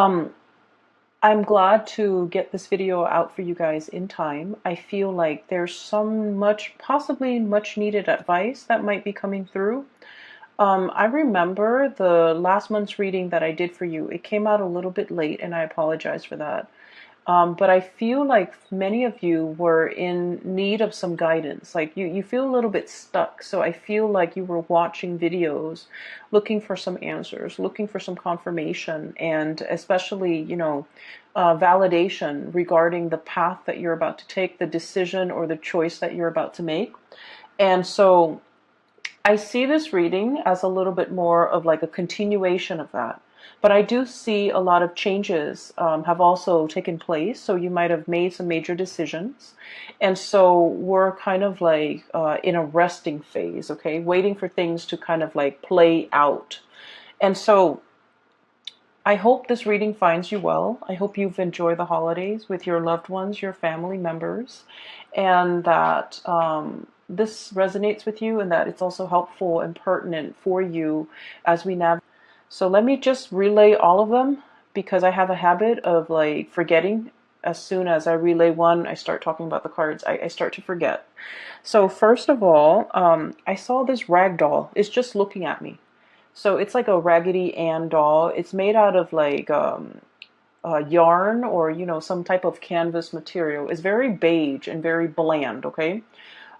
Um, I'm glad to get this video out for you guys in time. I feel like there's possibly much needed advice that might be coming through. I remember the last month's reading that I did for you. It came out a little bit late, and I apologize for that. But I feel like many of you were in need of some guidance. Like you feel a little bit stuck. So I feel like you were watching videos, looking for some answers, looking for some confirmation, and especially, validation regarding the path that you're about to take, the decision or the choice that you're about to make. And so I see this reading as a little bit more of like a continuation of that. But I do see a lot of changes have also taken place. So you might have made some major decisions. And so we're kind of like in a resting phase, okay? Waiting for things to kind of like play out. And so I hope this reading finds you well. I hope you've enjoyed the holidays with your loved ones, your family members, and that this resonates with you and that it's also helpful and pertinent for you as we navigate. So let me just relay all of them because I have a habit of like forgetting. As soon as I relay one, I start talking about the cards. I start to forget. So first of all, I saw this rag doll. It's just looking at me. So it's like a Raggedy Ann doll. It's made out of like yarn or some type of canvas material. It's very beige and very bland. Okay.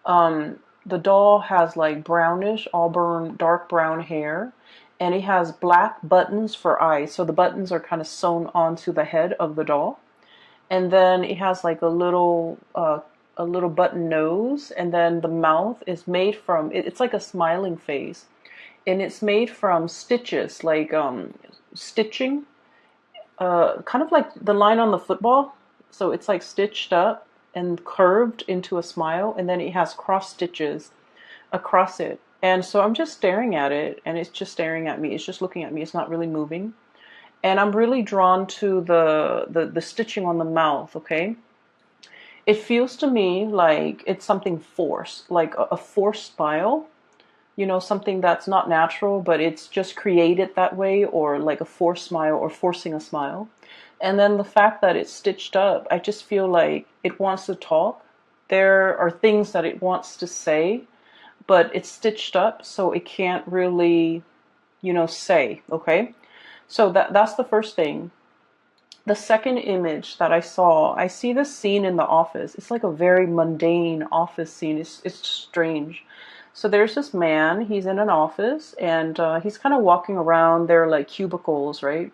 The doll has like brownish auburn dark brown hair, and it has black buttons for eyes. So the buttons are kind of sewn onto the head of the doll, and then it has like a little button nose, and then the mouth is made from it's like a smiling face, and it's made from stitches, like stitching, kind of like the line on the football. So it's like stitched up and curved into a smile, and then it has cross stitches across it. And so I'm just staring at it, and it's just staring at me. It's just looking at me. It's not really moving. And I'm really drawn to the stitching on the mouth, okay? It feels to me like it's something forced, like a forced smile, something that's not natural, but it's just created that way, or like a forced smile or forcing a smile. And then the fact that it's stitched up, I just feel like it wants to talk. There are things that it wants to say, but it's stitched up, so it can't really, say, okay? So that's the first thing. The second image that I see this scene in the office. It's like a very mundane office scene. It's strange. So there's this man, he's in an office, and he's kind of walking around. There are like cubicles, right?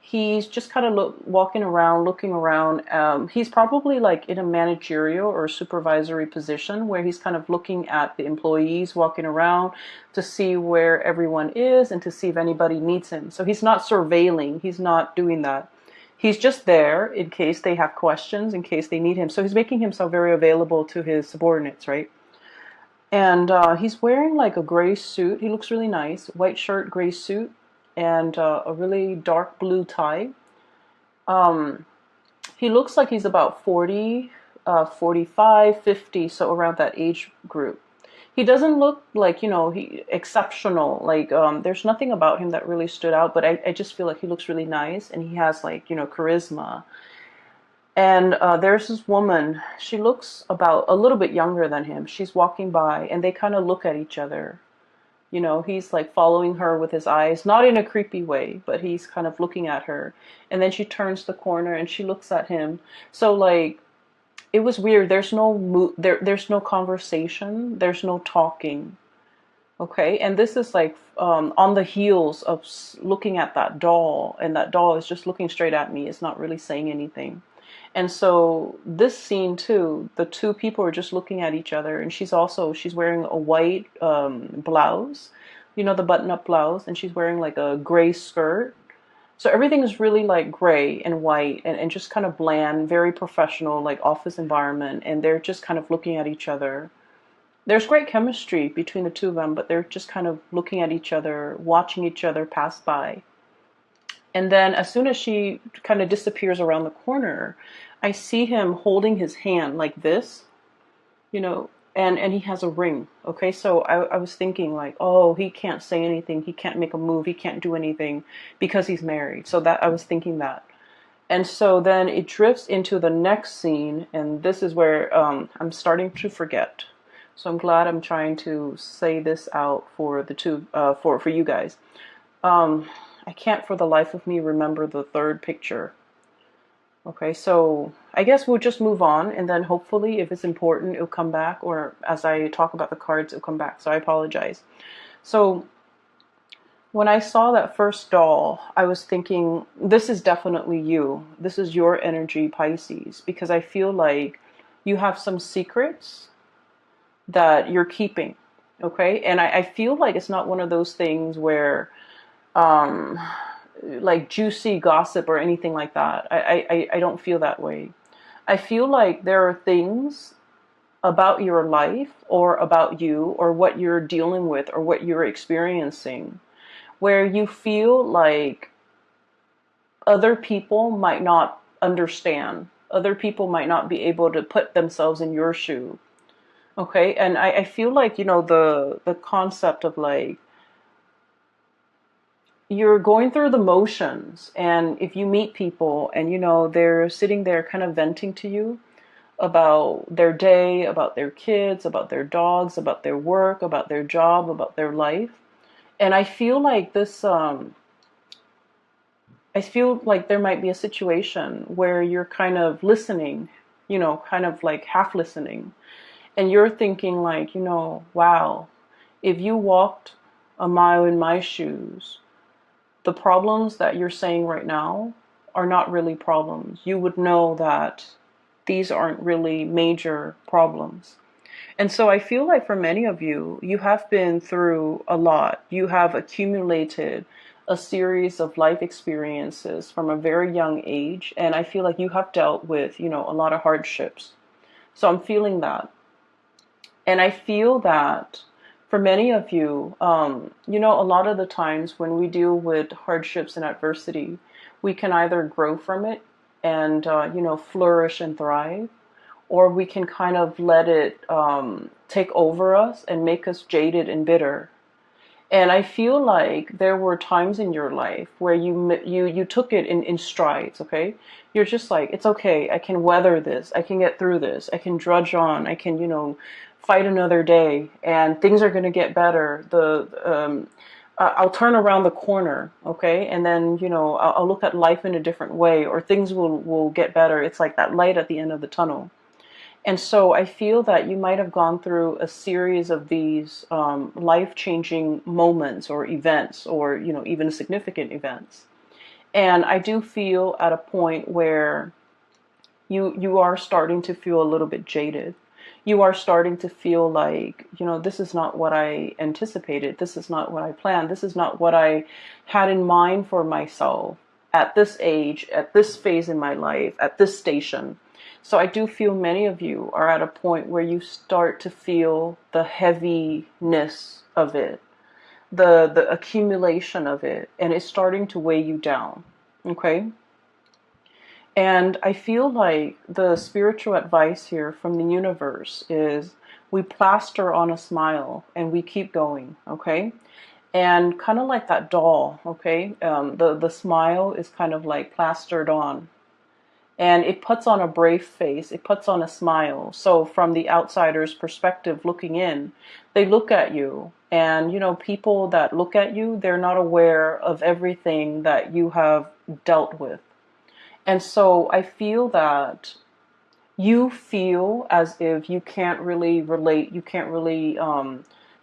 He's just kind of walking around, looking around. He's probably like in a managerial or supervisory position where he's kind of looking at the employees walking around to see where everyone is and to see if anybody needs him. So he's not surveilling, he's not doing that. He's just there in case they have questions, in case they need him. So he's making himself very available to his subordinates, right? And he's wearing like a gray suit. He looks really nice. White shirt, gray suit, and a really dark blue tie. Um, he looks like he's about 40, 45, 50, so around that age group. He doesn't look like, he exceptional. Like, there's nothing about him that really stood out, but I just feel like he looks really nice, and he has like, charisma. And there's this woman. She looks about a little bit younger than him. She's walking by, and they kind of look at each other. He's like following her with his eyes, not in a creepy way, but he's kind of looking at her. And then she turns the corner and she looks at him. So like, it was weird. There's no conversation. There's no talking. Okay. And this is like on the heels of looking at that doll, and that doll is just looking straight at me. It's not really saying anything. And so this scene too, the two people are just looking at each other, and she's wearing a white blouse, the button-up blouse, and she's wearing like a gray skirt. So everything is really like gray and white, and just kind of bland, very professional, like office environment, and they're just kind of looking at each other. There's great chemistry between the two of them, but they're just kind of looking at each other, watching each other pass by. And then as soon as she kind of disappears around the corner, I see him holding his hand like this, you know, and he has a ring. Okay, so I was thinking like, oh, he can't say anything, he can't make a move, he can't do anything because he's married. So that I was thinking that. And so then it drifts into the next scene, and this is where I'm starting to forget. So I'm glad I'm trying to say this out for the two for you guys. I can't for the life of me remember the third picture. Okay, so I guess we'll just move on, and then hopefully, if it's important, it'll come back, or as I talk about the cards, it'll come back. So I apologize. So when I saw that first doll, I was thinking, this is definitely you. This is your energy, Pisces, because I feel like you have some secrets that you're keeping. Okay, and I feel like it's not one of those things where um, like juicy gossip or anything like that. I don't feel that way. I feel like there are things about your life or about you or what you're dealing with or what you're experiencing where you feel like other people might not understand. Other people might not be able to put themselves in your shoe. Okay. And I feel like, the concept of like, you're going through the motions, and if you meet people and they're sitting there kind of venting to you about their day, about their kids, about their dogs, about their work, about their job, about their life. And I feel like I feel like there might be a situation where you're kind of listening, kind of like half listening, and you're thinking like, wow, if you walked a mile in my shoes, the problems that you're saying right now are not really problems. You would know that these aren't really major problems. And so I feel like for many of you, you have been through a lot. You have accumulated a series of life experiences from a very young age. And I feel like you have dealt with, a lot of hardships. So I'm feeling that. And I feel that for many of you, a lot of the times when we deal with hardships and adversity, we can either grow from it and, flourish and thrive, or we can kind of let it take over us and make us jaded and bitter. And I feel like there were times in your life where you took it in strides, okay? You're just like, it's okay, I can weather this, I can get through this, I can drudge on, I can, fight another day, and things are going to get better. I'll turn around the corner, okay? And then, I'll look at life in a different way, or things will get better. It's like that light at the end of the tunnel. And so I feel that you might have gone through a series of these life-changing moments or events, or even significant events. And I do feel at a point where you are starting to feel a little bit jaded. You are starting to feel like, this is not what I anticipated. This is not what I planned. This is not what I had in mind for myself at this age, at this phase in my life, at this station. So I do feel many of you are at a point where you start to feel the heaviness of it, the accumulation of it, and it's starting to weigh you down. Okay? And I feel like the spiritual advice here from the universe is we plaster on a smile and we keep going, okay? And kind of like that doll, okay? The smile is kind of like plastered on. And it puts on a brave face. It puts on a smile. So from the outsider's perspective looking in, they look at you. And, people that look at you, they're not aware of everything that you have dealt with. And so I feel that you feel as if you can't really relate, you can't really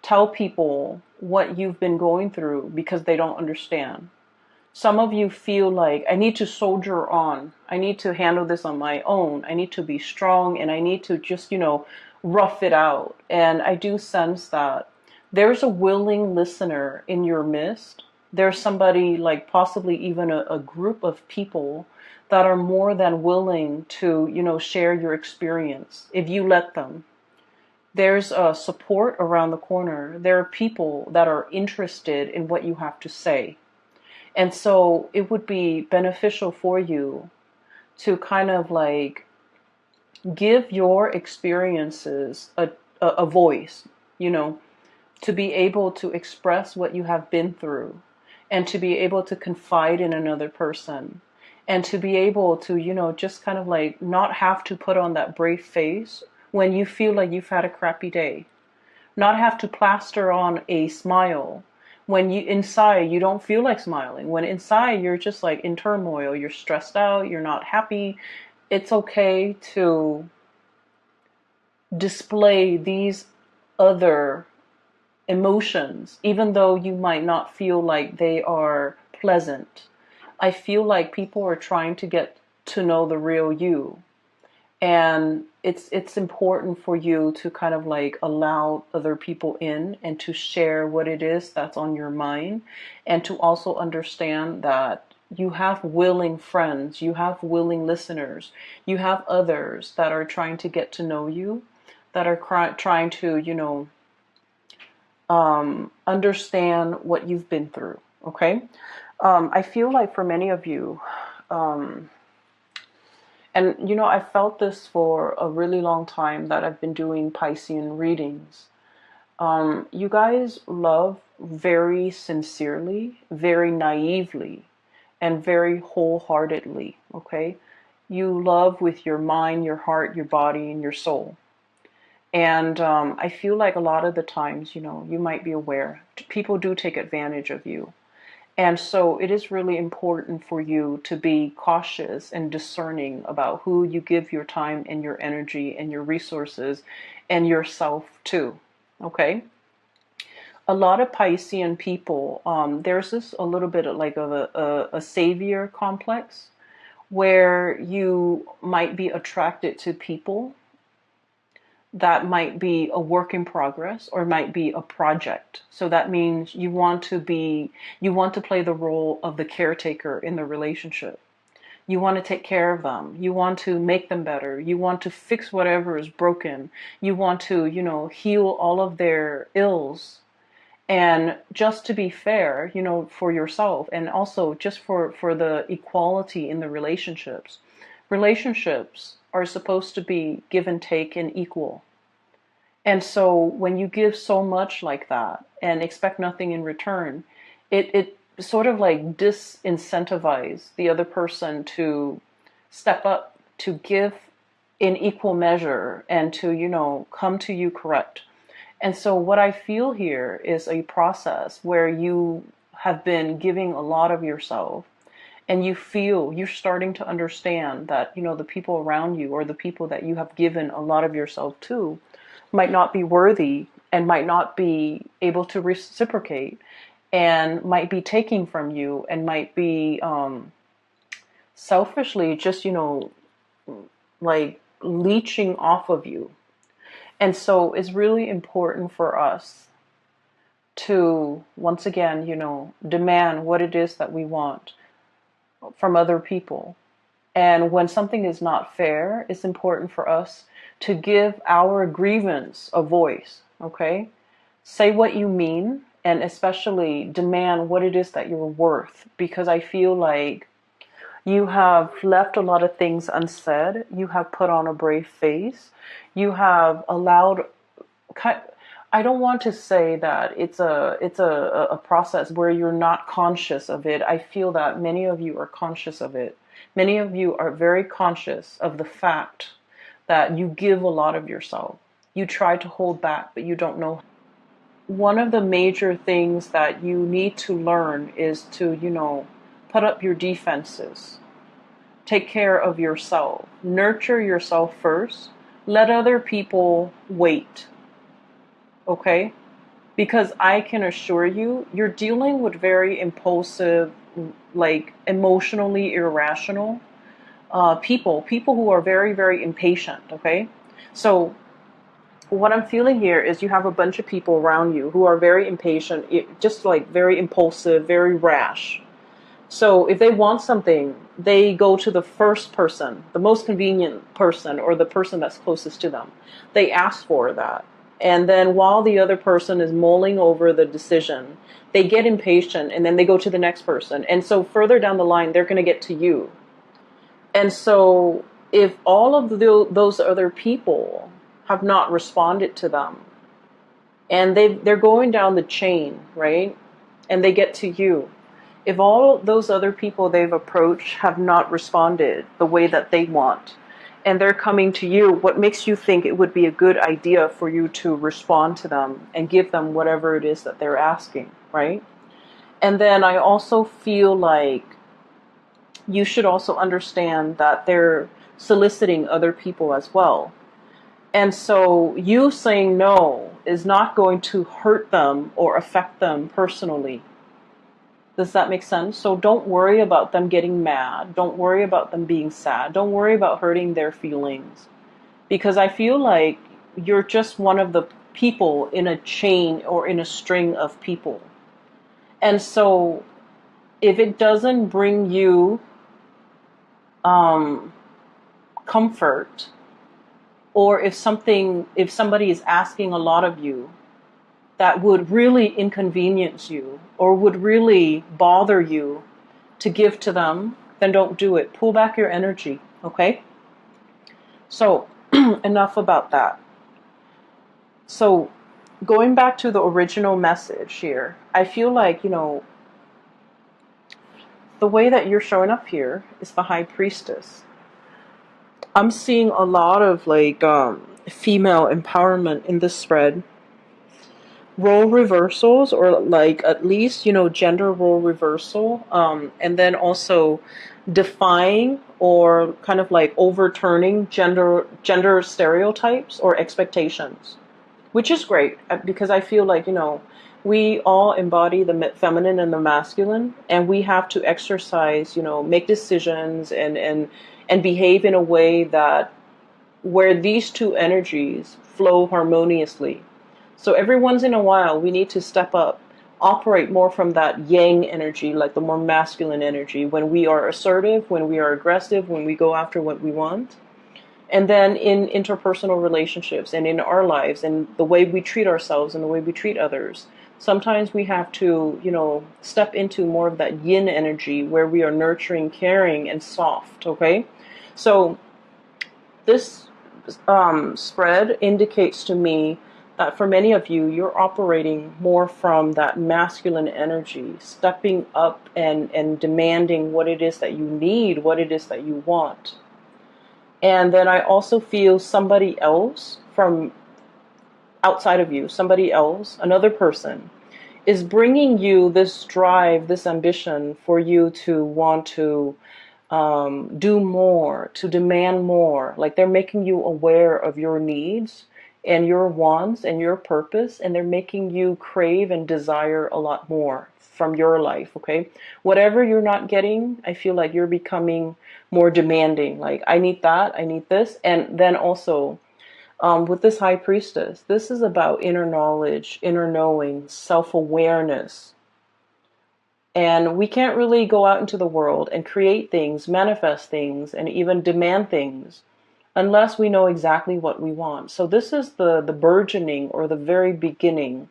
tell people what you've been going through because they don't understand. Some of you feel like, I need to soldier on. I need to handle this on my own. I need to be strong, and I need to just, rough it out. And I do sense that there's a willing listener in your midst. There's somebody, like possibly even a group of people that are more than willing to, share your experience if you let them. There's support around the corner. There are people that are interested in what you have to say. And so it would be beneficial for you to kind of like give your experiences a voice, you know, to be able to express what you have been through, and to be able to confide in another person, and to be able to, you know, just kind of like not have to put on that brave face when you feel like you've had a crappy day, not have to plaster on a smile when you inside you don't feel like smiling, when inside you're just like in turmoil, you're stressed out, you're not happy. It's okay to display these other emotions, even though you might not feel like they are pleasant. I feel like people are trying to get to know the real you. And it's important for you to kind of like allow other people in and to share what it is that's on your mind, and to also understand that you have willing friends, you have willing listeners, you have others that are trying to get to know you, that are trying to, you know, understand what you've been through. Okay. I feel like for many of you, and you know, I felt this for a really long time that I've been doing Piscean readings. You guys love very sincerely, very naively, and very wholeheartedly. Okay. You love with your mind, your heart, your body, and your soul. And I feel like a lot of the times, you know, you might be aware, people do take advantage of you. And so it is really important for you to be cautious and discerning about who you give your time and your energy and your resources and yourself to. Okay? A lot of Piscean people, there's this a little bit of like of a savior complex, where you might be attracted to people that might be a work in progress or might be a project. So that means you want to play the role of the caretaker in the relationship. You want to take care of them. You want to make them better. You want to fix whatever is broken. You want to, you know, heal all of their ills. And just to be fair, you know, for yourself, and also just for the equality in the relationships. Relationships are supposed to be give and take and equal. And so when you give so much like that and expect nothing in return, it sort of like disincentivize the other person to step up, to give in equal measure, and to, you know, come to you correct. And so what I feel here is a process where you have been giving a lot of yourself, and you feel you're starting to understand that, you know, the people around you or the people that you have given a lot of yourself to might not be worthy and might not be able to reciprocate, and might be taking from you, and might be selfishly just, you know, like leeching off of you. And so it's really important for us to, once again, you know, demand what it is that we want from other people. And when something is not fair, it's important for us to give our grievance a voice, okay? Say what you mean, and especially demand what it is that you're worth, because I feel like you have left a lot of things unsaid. You have put on a brave face. You have allowed, I don't want to say that it's a process where you're not conscious of it. I feel that many of you are conscious of it. Many of you are very conscious of the fact that you give a lot of yourself. You try to hold back, but you don't know. One of the major things that you need to learn is to, you know, put up your defenses. Take care of yourself. Nurture yourself first. Let other people wait. Okay? Because I can assure you, you're dealing with very impulsive, like emotionally irrational people who are very, very impatient. Okay? So what I'm feeling here is you have a bunch of people around you who are very impatient, just like very impulsive, very rash. So if they want something, they go to the first person, the most convenient person, or the person that's closest to them. They ask for that. And then while the other person is mulling over the decision, they get impatient, and then they go to the next person. And so further down the line, they're going to get to you. And so if all of those other people have not responded to them. And they're going down the chain, right? And they get to you. If all those other people they've approached have not responded the way that they want, and they're coming to you, what makes you think it would be a good idea for you to respond to them and give them whatever it is that they're asking, right? And then I also feel like you should also understand that they're soliciting other people as well. And so you saying no is not going to hurt them or affect them personally. Does that make sense? So don't worry about them getting mad. Don't worry about them being sad. Don't worry about hurting their feelings. Because I feel like you're just one of the people in a chain or in a string of people. And so if it doesn't bring you comfort, or if somebody is asking a lot of you that would really inconvenience you or would really bother you to give to them, then don't do it. Pull back your energy, okay? So enough about that. So going back to the original message here, I feel like, the way that you're showing up here is the High Priestess. I'm seeing a lot of female empowerment in this spread. Role reversals, or at least, gender role reversal. And then also defying or kind of overturning gender stereotypes or expectations, which is great because I feel like, we all embody the feminine and the masculine, and we have to exercise, make decisions and behave in a way that where these two energies flow harmoniously. So every once in a while, we need to step up, operate more from that yang energy, like the more masculine energy, when we are assertive, when we are aggressive, when we go after what we want. And then in interpersonal relationships and in our lives and the way we treat ourselves and the way we treat others, sometimes we have to, step into more of that yin energy where we are nurturing, caring, and soft, okay? So this spread indicates to me that for many of you, you're operating more from that masculine energy, stepping up and demanding what it is that you need, what it is that you want. And then I also feel somebody else from outside of you, somebody else, another person, is bringing you this drive, this ambition for you to want to do more, to demand more. Like they're making you aware of your needs and your wants and your purpose, and they're making you crave and desire a lot more from your life, okay? Whatever you're not getting, I feel like you're becoming more demanding. Like, I need that, I need this. And then also, with this High Priestess, this is about inner knowledge, inner knowing, self-awareness. And we can't really go out into the world and create things, manifest things, and even demand things unless we know exactly what we want. So this is the burgeoning or the very beginning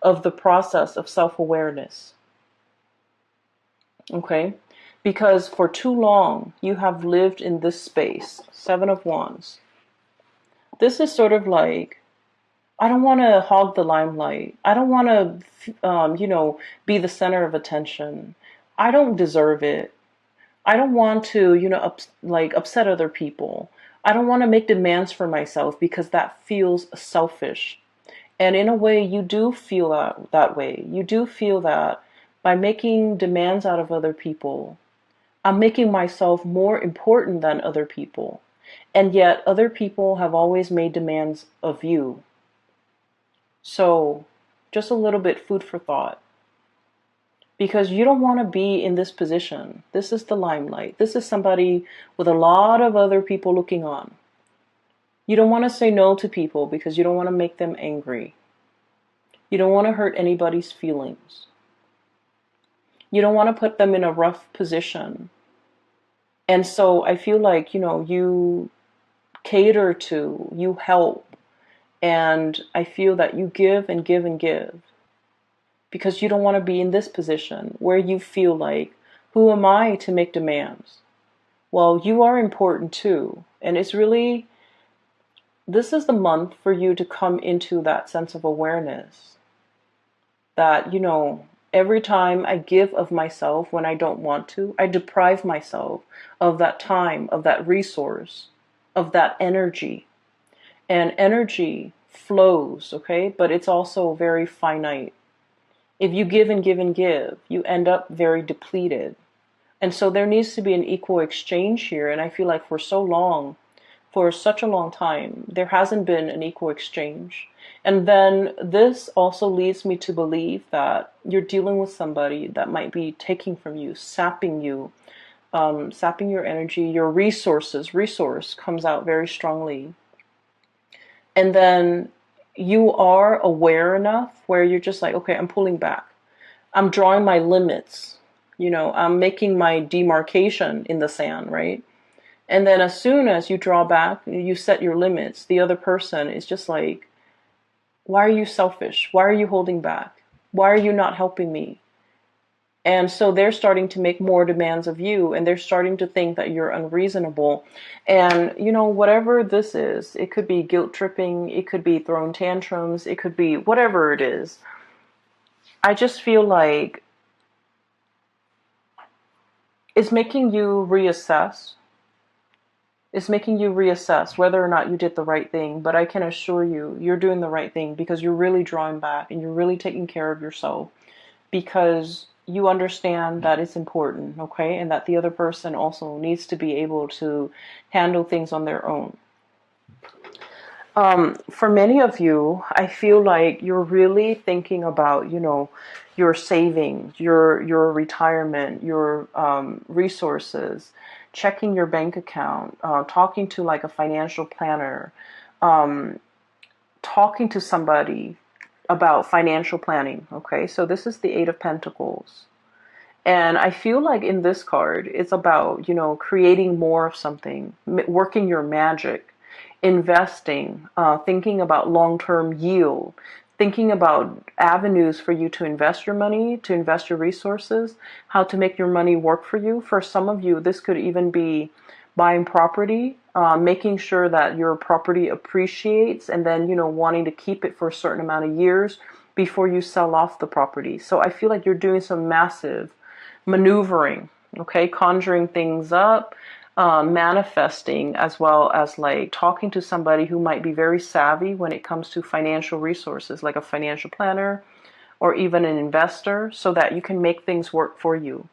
of the process of self-awareness. Okay? Because for too long, you have lived in this space. 7 of Wands. This is sort of like, I don't want to hog the limelight. I don't want to, be the center of attention. I don't deserve it. I don't want to, upset other people. I don't want to make demands for myself because that feels selfish. And in a way, you do feel that way. You do feel that by making demands out of other people, I'm making myself more important than other people. And yet other people have always made demands of you. So just a little bit food for thought. Because you don't want to be in this position. This is the limelight. This is somebody with a lot of other people looking on. You don't want to say no to people because you don't want to make them angry. You don't want to hurt anybody's feelings. You don't want to put them in a rough position. And so I feel like, you cater to, you help. And I feel that you give and give and give. Because you don't want to be in this position where you feel like, who am I to make demands? Well, you are important too. And it's really this is the month for you to come into that sense of awareness that, every time I give of myself when I don't want to, I deprive myself of that time, of that resource, of that energy. And energy flows, okay? But it's also very finite. If you give and give and give, you end up very depleted. And so there needs to be an equal exchange here. And I feel like for such a long time, there hasn't been an equal exchange. And then this also leads me to believe that you're dealing with somebody that might be taking from you, sapping you, sapping your energy, your resources. Resource comes out very strongly. And then you are aware enough where you're just like, okay, I'm pulling back. I'm drawing my limits. I'm making my demarcation in the sand, right? And then as soon as you draw back, you set your limits, the other person is just like, why are you selfish? Why are you holding back? Why are you not helping me? And so they're starting to make more demands of you, and they're starting to think that you're unreasonable. And, whatever this is, it could be guilt tripping, it could be throwing tantrums, it could be whatever it is. I just feel like it's making you reassess. It's making you reassess whether or not you did the right thing. But I can assure you, you're doing the right thing because you're really drawing back and you're really taking care of yourself because you understand that it's important, okay? And that the other person also needs to be able to handle things on their own. For many of you, I feel like you're really thinking about, your savings, your retirement, your resources, checking your bank account, talking to like a financial planner, talking to somebody about financial planning. Okay, so this is the Eight of Pentacles. And I feel like in this card, it's about, creating more of something, working your magic, investing, thinking about long-term yield, thinking about avenues for you to invest your money, to invest your resources, how to make your money work for you. For some of you, this could even be buying property, making sure that your property appreciates, and then, wanting to keep it for a certain amount of years before you sell off the property. So I feel like you're doing some massive maneuvering, okay, conjuring things up, manifesting, as well as like talking to somebody who might be very savvy when it comes to financial resources, like a financial planner or even an investor, so that you can make things work for you.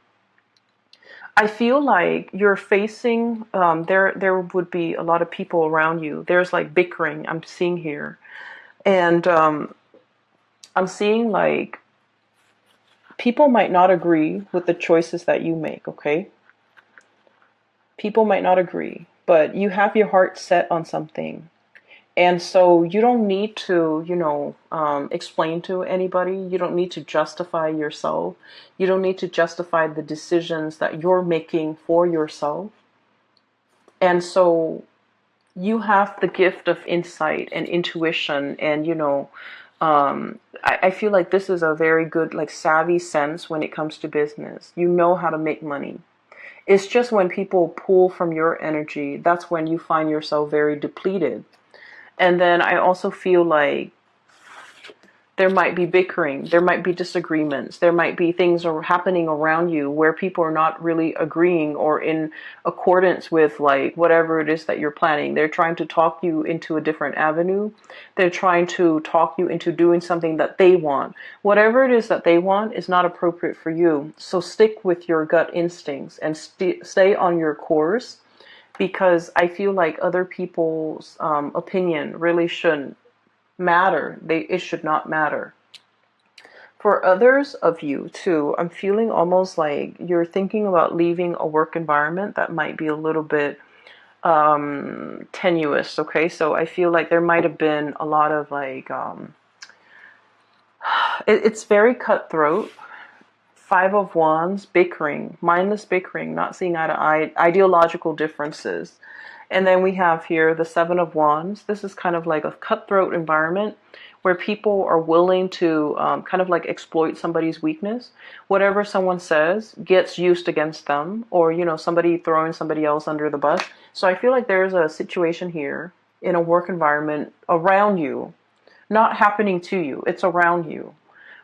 I feel like you're facing, there would be a lot of people around you. There's like bickering I'm seeing here. And I'm seeing like people might not agree with the choices that you make, okay? People might not agree, but you have your heart set on something. And so you don't need to, explain to anybody. You don't need to justify yourself. You don't need to justify the decisions that you're making for yourself. And so you have the gift of insight and intuition. And, I feel like this is a very good, like, savvy sense when it comes to business. You know how to make money. It's just when people pull from your energy, that's when you find yourself very depleted. And then I also feel like there might be bickering, there might be disagreements, there might be things are happening around you where people are not really agreeing or in accordance with like whatever it is that you're planning. They're trying to talk you into a different avenue. They're trying to talk you into doing something that they want. Whatever it is that they want is not appropriate for you. So stick with your gut instincts and stay on your course, because I feel like other people's opinion really shouldn't matter. It should not matter. For others of you too, I'm feeling almost like you're thinking about leaving a work environment that might be a little bit tenuous. Okay, so I feel like there might have been a lot of like it's very cutthroat. Five of Wands, bickering, mindless bickering, not seeing eye to eye, ideological differences. And then we have here the Seven of Wands. This is kind of like a cutthroat environment where people are willing to kind of like exploit somebody's weakness. Whatever someone says gets used against them, or, somebody throwing somebody else under the bus. So I feel like there's a situation here in a work environment around you, not happening to you, it's around you,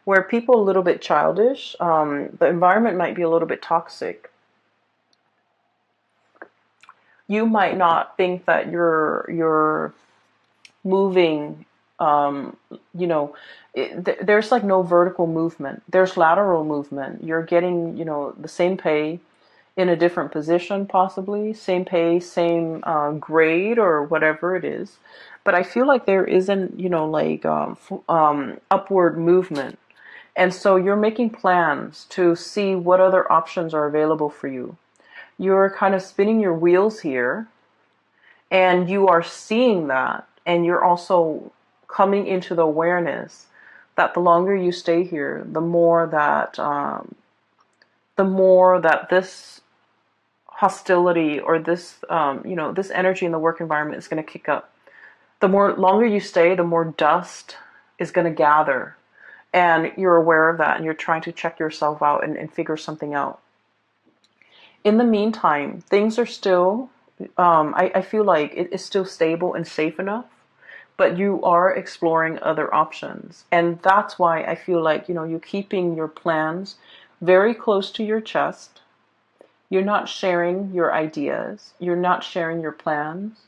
where people are a little bit childish, the environment might be a little bit toxic. You might not think that you're moving, um, you know, there's like no vertical movement. There's lateral movement. You're getting, the same pay in a different position, possibly same pay, same grade or whatever it is. But I feel like there isn't, like upward movement. And so you're making plans to see what other options are available for you. You're kind of spinning your wheels here, and you are seeing that, and you're also coming into the awareness that the longer you stay here, the more that this hostility or this this energy in the work environment is going to kick up. The more longer you stay, the more dust is going to gather, and you're aware of that, and you're trying to check yourself out and figure something out. In the meantime, things are still, I feel like it is still stable and safe enough, but you are exploring other options. And that's why I feel like, you're keeping your plans very close to your chest. You're not sharing your ideas. You're not sharing your plans.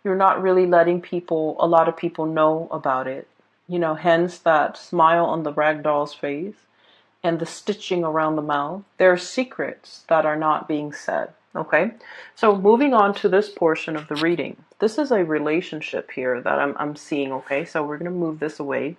You're not really letting a lot of people know about it. Hence that smile on the rag doll's face and the stitching around the mouth. There are secrets that are not being said. Okay, so moving on to this portion of the reading. This is a relationship here that I'm seeing. Okay, so we're going to move this away.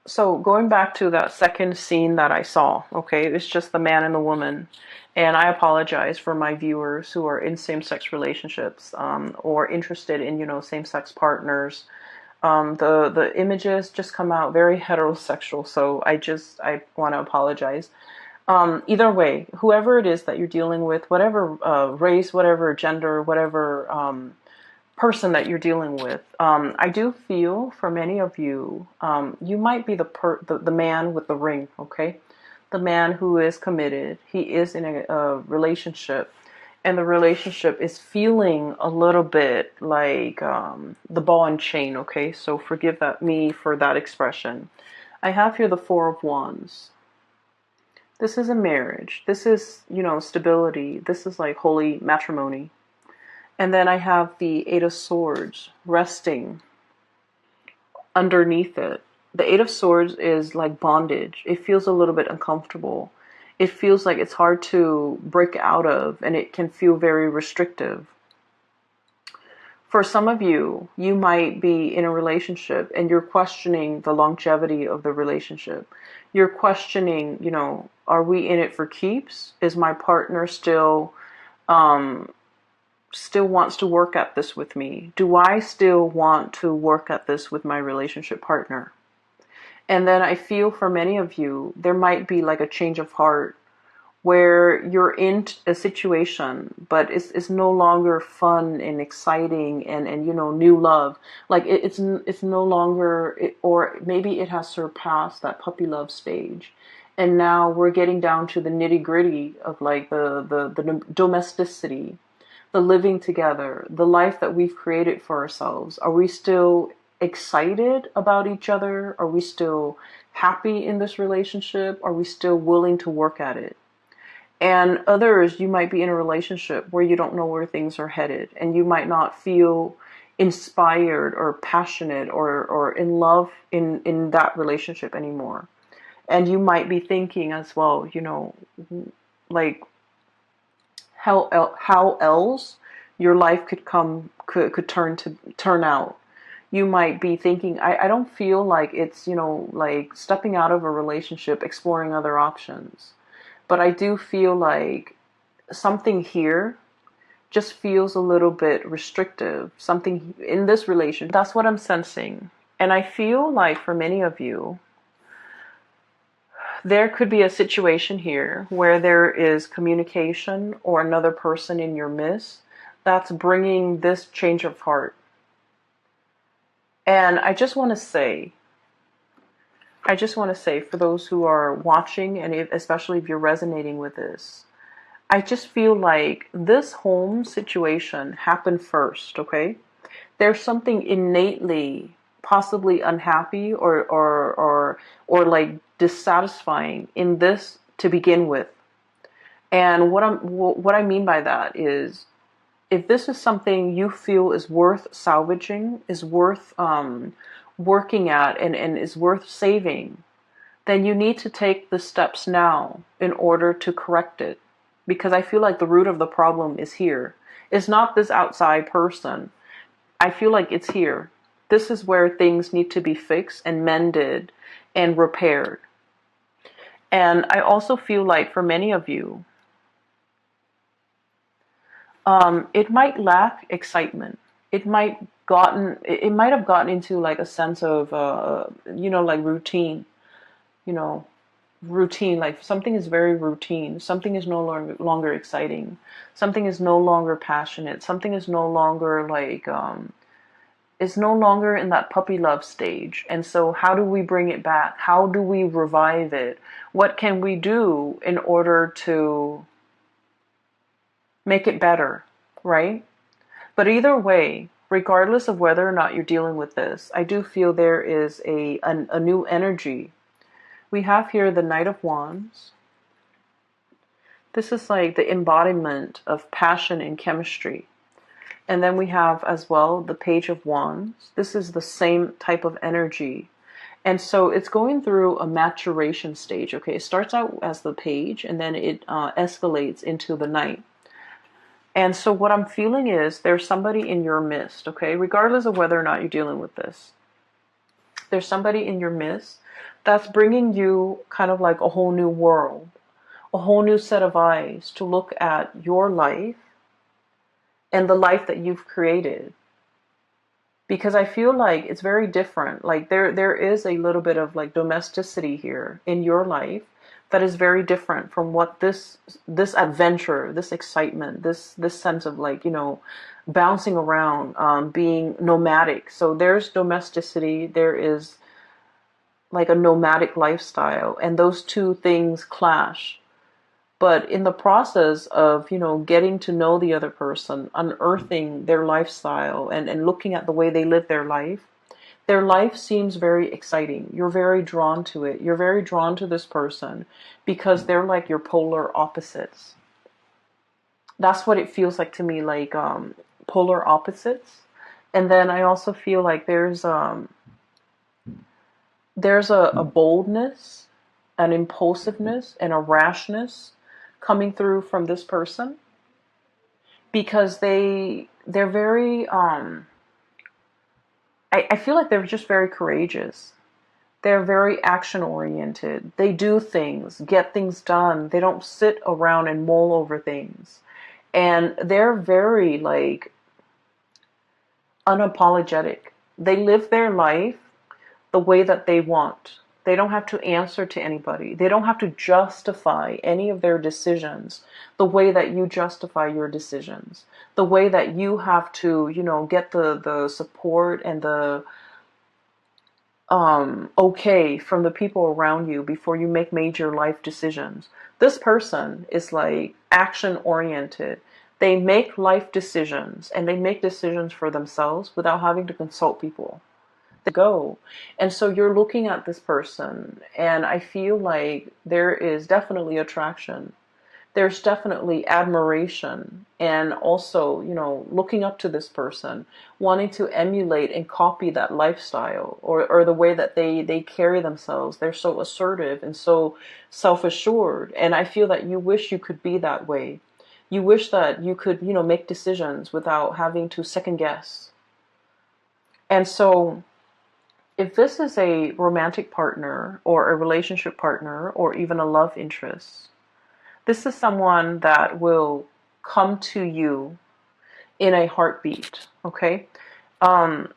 So going back to that second scene that I saw, okay, it's just the man and the woman. And I apologize for my viewers who are in same-sex relationships, or interested in, same-sex partners. The images just come out very heterosexual, so I want to apologize. Either way, whoever it is that you're dealing with, whatever race, whatever gender, whatever person that you're dealing with, I do feel for many of you, you might be the man with the ring, okay? The man who is committed. He is in a relationship, and the relationship is feeling a little bit like the ball and chain, okay? So forgive me for that expression. I have here the Four of Wands. This is a marriage. This is, stability. This is like holy matrimony. And then I have the Eight of Swords resting underneath it. The Eight of Swords is like bondage. It feels a little bit uncomfortable. It feels like it's hard to break out of, and it can feel very restrictive. For some of you, you might be in a relationship and you're questioning the longevity of the relationship. You're questioning, are we in it for keeps? Is my partner still wants to work at this with me? Do I still want to work at this with my relationship partner? And then I feel for many of you, there might be like a change of heart where you're in a situation, but it's no longer fun and exciting and new love. Like it's no longer, or maybe it has surpassed that puppy love stage. And now we're getting down to the nitty gritty of like the domesticity, the living together, the life that we've created for ourselves. Are we still excited about each other? Are we still happy in this relationship? Are we still willing to work at it? And others, you might be in a relationship where you don't know where things are headed, and you might not feel inspired or passionate or in love in that relationship anymore. And you might be thinking as well, like how else your life could turn out. You might be thinking, I don't feel like it's, like stepping out of a relationship, exploring other options. But I do feel like something here just feels a little bit restrictive. Something in this relationship. That's what I'm sensing. And I feel like for many of you, there could be a situation here where there is communication or another person in your midst that's bringing this change of heart. And I just want to say for those who are watching, and especially if you're resonating with this, I just feel like this home situation happened first, okay? There's something innately possibly unhappy or like dissatisfying in this to begin with. And what I mean by that is, if this is something you feel is worth salvaging, is worth working at, and is worth saving, then you need to take the steps now in order to correct it. Because I feel like the root of the problem is here. It's not this outside person. I feel like it's here. This is where things need to be fixed and mended and repaired. And I also feel like for many of you, it might lack excitement. It might have gotten into like a sense of, like routine, you know, routine, like something is very routine. Something is no longer exciting. Something is no longer passionate. Something is no longer like, it's no longer in that puppy love stage. And so how do we bring it back? How do we revive it? What can we do in order to make it better, right? But either way, regardless of whether or not you're dealing with this, I do feel there is a new energy. We have here the Knight of Wands. This is like the embodiment of passion and chemistry. And then we have as well the Page of Wands. This is the same type of energy. And so it's going through a maturation stage. Okay, it starts out as the Page and then it escalates into the Knight. And so what I'm feeling is there's somebody in your midst, okay, regardless of whether or not you're dealing with this. There's somebody in your midst that's bringing you kind of like a whole new world, a whole new set of eyes to look at your life and the life that you've created. Because I feel like it's very different. Like there is a little bit of like domesticity here in your life that is very different from what this adventure, this excitement, this sense of like, bouncing around, being nomadic. So there's domesticity, there is like a nomadic lifestyle, and those two things clash. But in the process of, getting to know the other person, unearthing their lifestyle and looking at the way they live their life seems very exciting. You're very drawn to it. You're very drawn to this person because they're like your polar opposites. That's what it feels like to me, like polar opposites. And then I also feel like there's a boldness, an impulsiveness, and a rashness coming through from this person because they're very I feel like they're just very courageous. They're very action oriented. They do things, get things done. They don't sit around and mull over things. And they're very like unapologetic. They live their life the way that they want. They don't have to answer to anybody. They don't have to justify any of their decisions the way that you justify your decisions. The way that you have to, get the support and the okay from the people around you before you make major life decisions. This person is like action oriented. They make life decisions and they make decisions for themselves without having to consult people. Go. And so you're looking at this person and I feel like there is definitely attraction. There's definitely admiration and also, looking up to this person, wanting to emulate and copy that lifestyle or the way that they carry themselves. They're so assertive and so self-assured. And I feel that you wish you could be that way. You wish that you could, make decisions without having to second guess. And so if this is a romantic partner or a relationship partner or even a love interest, this is someone that will come to you in a heartbeat, okay? I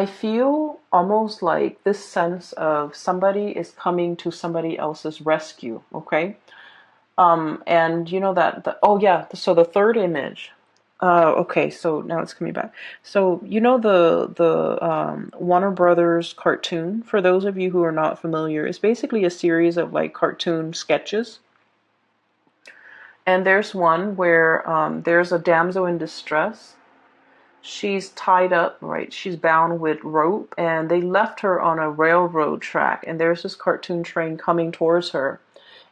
feel almost like this sense of somebody is coming to somebody else's rescue, okay? And so the third image. Okay, so now it's coming back. So the Warner Brothers cartoon. For those of you who are not familiar, it's basically a series of like cartoon sketches. And there's one where there's a damsel in distress. She's tied up, right? She's bound with rope, and they left her on a railroad track. And there's this cartoon train coming towards her,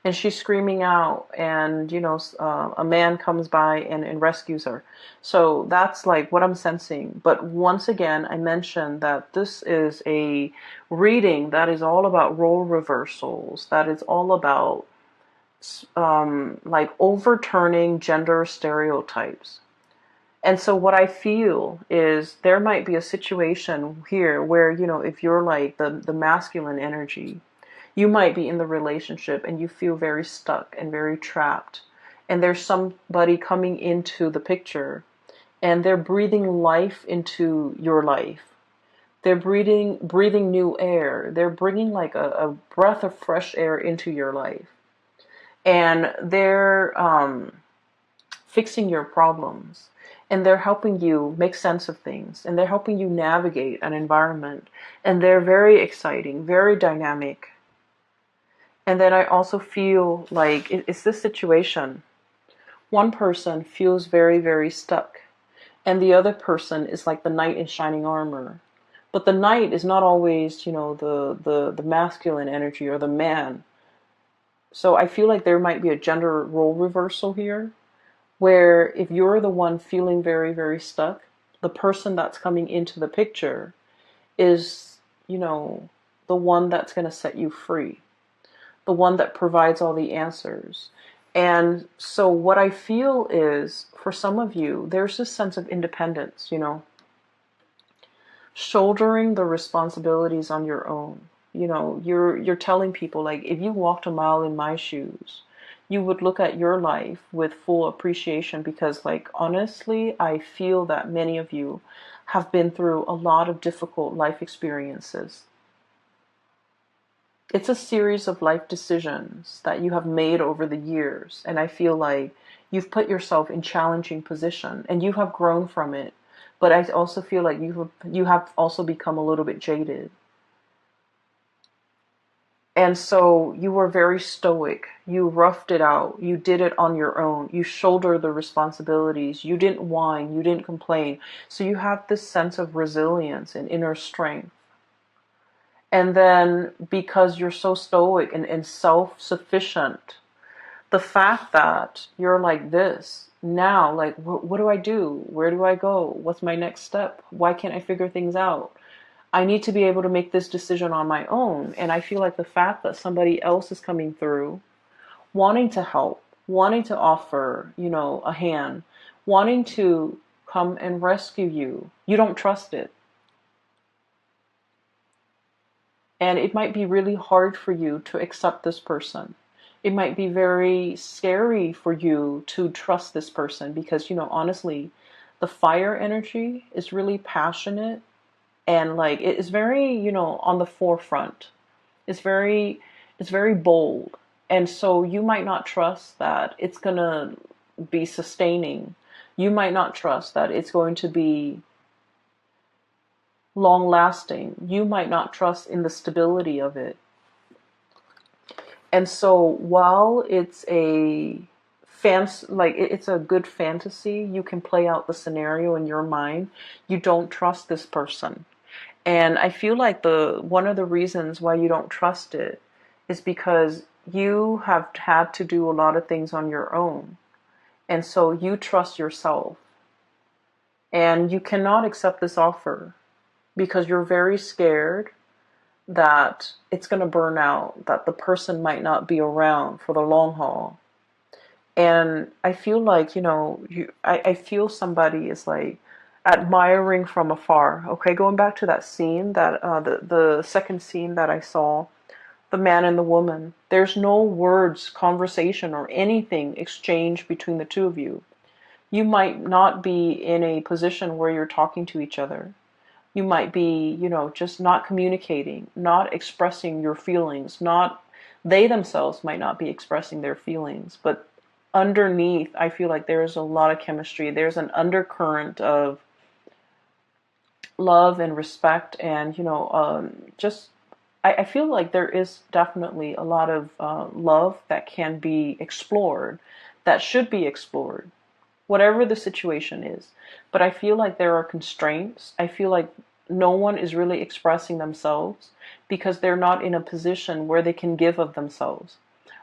and she's screaming out. And a man comes by and rescues her. So that's like what I'm sensing. But once again, I mentioned that this is a reading that is all about role reversals. That is all about like overturning gender stereotypes. And so what I feel is there might be a situation here where, if you're like the masculine energy, you might be in the relationship and you feel very stuck and very trapped. And there's somebody coming into the picture and they're breathing life into your life. They're breathing new air. They're bringing like a breath of fresh air into your life. And they're fixing your problems. And they're helping you make sense of things. And they're helping you navigate an environment. And they're very exciting, very dynamic. And then I also feel like it's this situation. One person feels very, very stuck. And the other person is like the knight in shining armor. But the knight is not always, the masculine energy or the man. So I feel like there might be a gender role reversal here, where if you're the one feeling very, very stuck, the person that's coming into the picture is, the one that's going to set you free, the one that provides all the answers. And so what I feel is, for some of you, there's this sense of independence, shouldering the responsibilities on your own. You're telling people, like, if you walked a mile in my shoes, you would look at your life with full appreciation, because, like, honestly, I feel that many of you have been through a lot of difficult life experiences. It's a series of life decisions that you have made over the years, and I feel like you've put yourself in challenging position and you have grown from it. But I also feel like you have also become a little bit jaded. And so you were very stoic. You roughed it out. You did it on your own. You shouldered the responsibilities. You didn't whine. You didn't complain. So you have this sense of resilience and inner strength. And then because you're so stoic and self-sufficient, the fact that you're like this now, like, what do I do? Where do I go? What's my next step? Why can't I figure things out? I need to be able to make this decision on my own. And I feel like the fact that somebody else is coming through, wanting to help, wanting to offer, a hand, wanting to come and rescue you, you don't trust it. And it might be really hard for you to accept this person. It might be very scary for you to trust this person because, honestly, the fire energy is really passionate and like it is very, on the forefront. It's very bold. And so you might not trust that it's going to be sustaining. You might not trust that it's going to be long lasting. You might not trust in the stability of it. And so while it's it's a good fantasy, you can play out the scenario in your mind, you don't trust this person. And I feel like one of the reasons why you don't trust it is because you have had to do a lot of things on your own. And so you trust yourself. And you cannot accept this offer because you're very scared that it's going to burn out, that the person might not be around for the long haul. And I feel like, I feel somebody is like admiring from afar. Okay, going back to that scene, that the second scene that I saw, the man and the woman, there's no words, conversation, or anything exchanged between the two of you. You might not be in a position where you're talking to each other. You might be, just not communicating, not expressing your feelings, they themselves might not be expressing their feelings, but underneath, I feel like there's a lot of chemistry. There's an undercurrent of love and respect and, I feel like there is definitely a lot of love that can be explored, that should be explored, whatever the situation is. But I feel like there are constraints. I feel like no one is really expressing themselves because they're not in a position where they can give of themselves.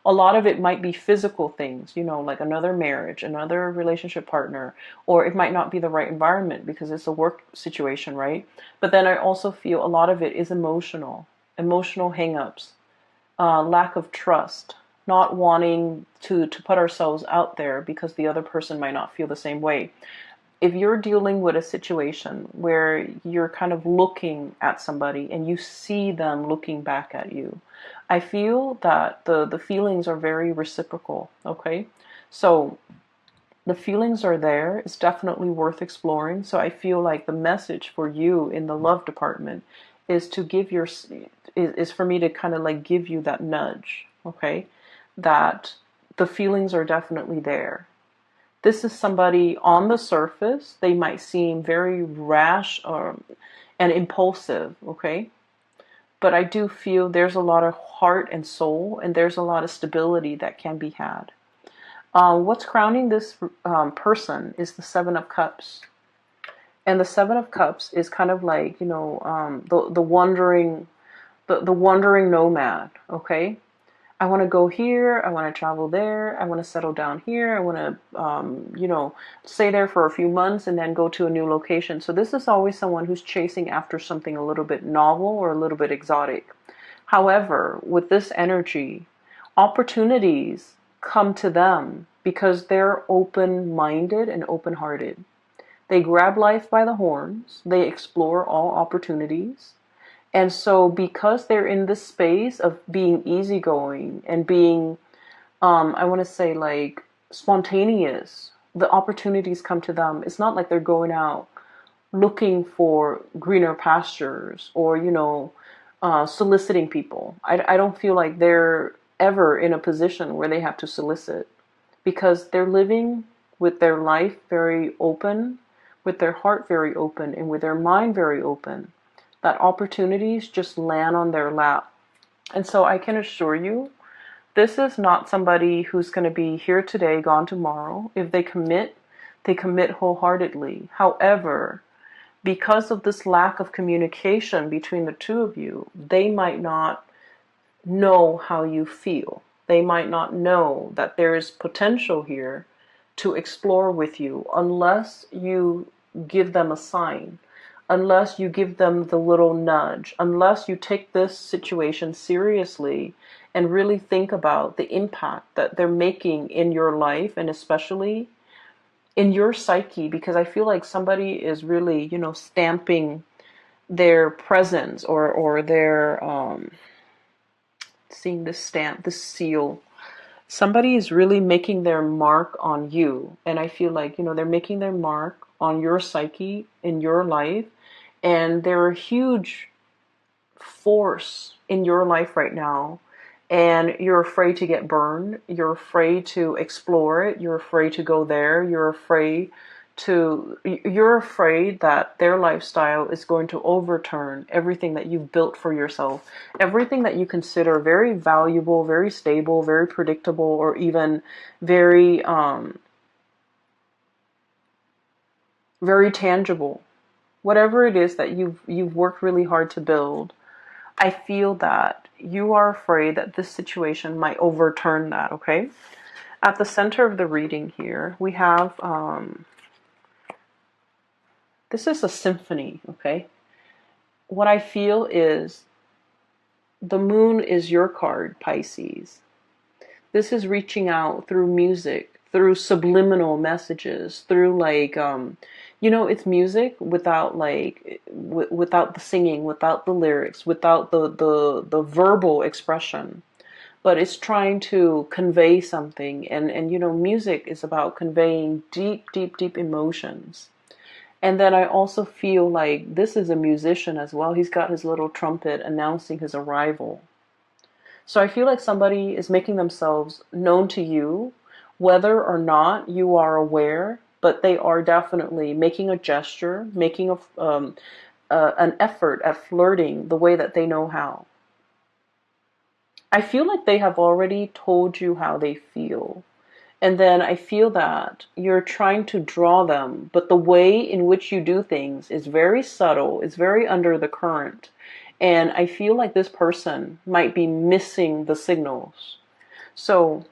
A lot of it might be physical things, like another marriage, another relationship partner, or it might not be the right environment because it's a work situation, right? But then I also feel a lot of it is emotional hangups, lack of trust, not wanting to put ourselves out there because the other person might not feel the same way. If you're dealing with a situation where you're kind of looking at somebody and you see them looking back at you, I feel that the feelings are very reciprocal, okay? So the feelings are there. It's definitely worth exploring. So I feel like the message for you in the love department is to give is for me to kind of like give you that nudge, okay? That the feelings are definitely there. This is somebody on the surface, they might seem very rash and impulsive, okay? But I do feel there's a lot of heart and soul, and there's a lot of stability that can be had. What's crowning this person is the Seven of Cups. And the Seven of Cups is kind of like, the wandering, the wandering nomad, okay? I want to go here, I want to travel there, I want to settle down here, I want to, stay there for a few months and then go to a new location. So this is always someone who's chasing after something a little bit novel or a little bit exotic. However, with this energy, opportunities come to them because they're open-minded and open-hearted. They grab life by the horns, they explore all opportunities. And so because they're in this space of being easygoing and being, I want to say like spontaneous, the opportunities come to them. It's not like they're going out looking for greener pastures or, soliciting people. I don't feel like they're ever in a position where they have to solicit because they're living with their life very open, with their heart very open, and with their mind very open. That opportunities just land on their lap. And so I can assure you, this is not somebody who's going to be here today, gone tomorrow. If they commit wholeheartedly. However, because of this lack of communication between the two of you, they might not know how you feel. They might not know that there is potential here to explore with you unless you give them a sign, unless you give them the little nudge, unless you take this situation seriously and really think about the impact that they're making in your life and especially in your psyche, because I feel like somebody is really, stamping their presence or their, seeing this stamp, this seal. Somebody is really making their mark on you. And I feel like, they're making their mark on your psyche in your life. And they're a huge force in your life right now. And you're afraid to get burned. You're afraid to explore it. You're afraid to go there. You're afraid that their lifestyle is going to overturn everything that you've built for yourself. Everything that you consider very valuable, very stable, very predictable, or even very, very tangible. Whatever it is that you've worked really hard to build, I feel that you are afraid that this situation might overturn that, okay? At the center of the reading here, we have, this is a symphony, okay? What I feel is the moon is your card, Pisces. This is reaching out through music, through subliminal messages, through like, it's music without like, without the singing, without the lyrics, without the verbal expression. But it's trying to convey something. And music is about conveying deep, deep, deep emotions. And then I also feel like this is a musician as well. He's got his little trumpet announcing his arrival. So I feel like somebody is making themselves known to you, whether or not you are aware, but they are definitely making a gesture, making an effort at flirting the way that they know how. I feel like they have already told you how they feel. And then I feel that you're trying to draw them, but the way in which you do things is very subtle, it's very under the current. And I feel like this person might be missing the signals. So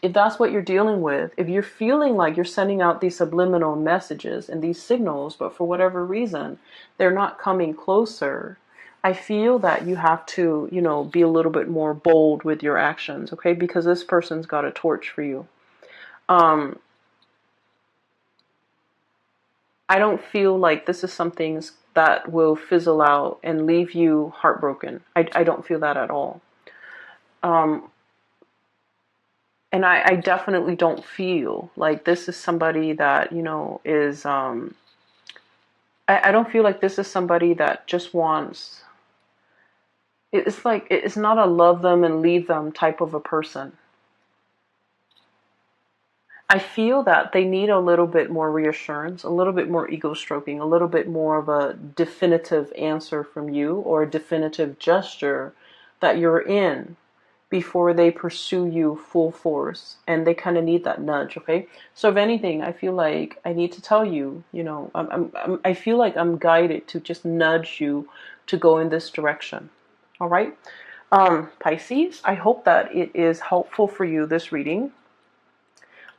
if that's what you're dealing with, if you're feeling like you're sending out these subliminal messages and these signals, but for whatever reason, they're not coming closer, I feel that you have to, be a little bit more bold with your actions, okay? Because this person's got a torch for you. I don't feel like this is something that will fizzle out and leave you heartbroken. I don't feel that at all. And I definitely don't feel like this is somebody that, is, I don't feel like this is somebody that just wants, it's like, it's not a love them and leave them type of a person. I feel that they need a little bit more reassurance, a little bit more ego stroking, a little bit more of a definitive answer from you or a definitive gesture that you're in before they pursue you full force. And they kind of need that nudge, okay? So if anything, I feel like I need to tell you, I feel like I'm guided to just nudge you to go in this direction. All right? Pisces, I hope that it is helpful for you, this reading.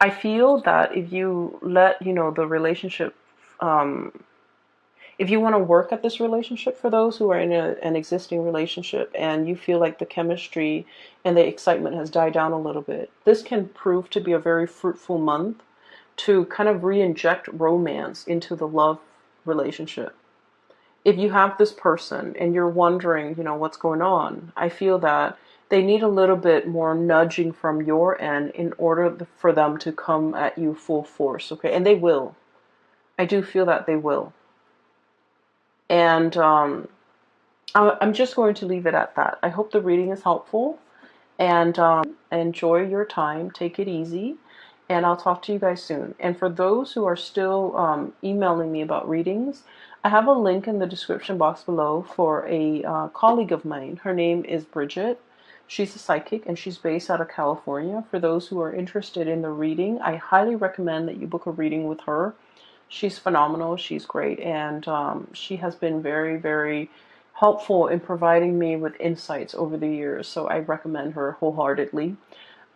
I feel that if you let, the relationship, if you want to work at this relationship, for those who are in an existing relationship and you feel like the chemistry and the excitement has died down a little bit, this can prove to be a very fruitful month to kind of re-inject romance into the love relationship. If you have this person and you're wondering, what's going on, I feel that they need a little bit more nudging from your end in order for them to come at you full force, okay? And they will. I do feel that they will. And I'm just going to leave it at that. I hope the reading is helpful. And enjoy your time. Take it easy. And I'll talk to you guys soon. And for those who are still emailing me about readings, I have a link in the description box below for a colleague of mine. Her name is Bridget. She's a psychic and she's based out of California. For those who are interested in the reading, I highly recommend that you book a reading with her. She's phenomenal. She's great. And she has been very, very helpful in providing me with insights over the years. So I recommend her wholeheartedly.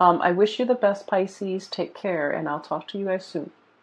I wish you the best, Pisces. Take care, and I'll talk to you guys soon.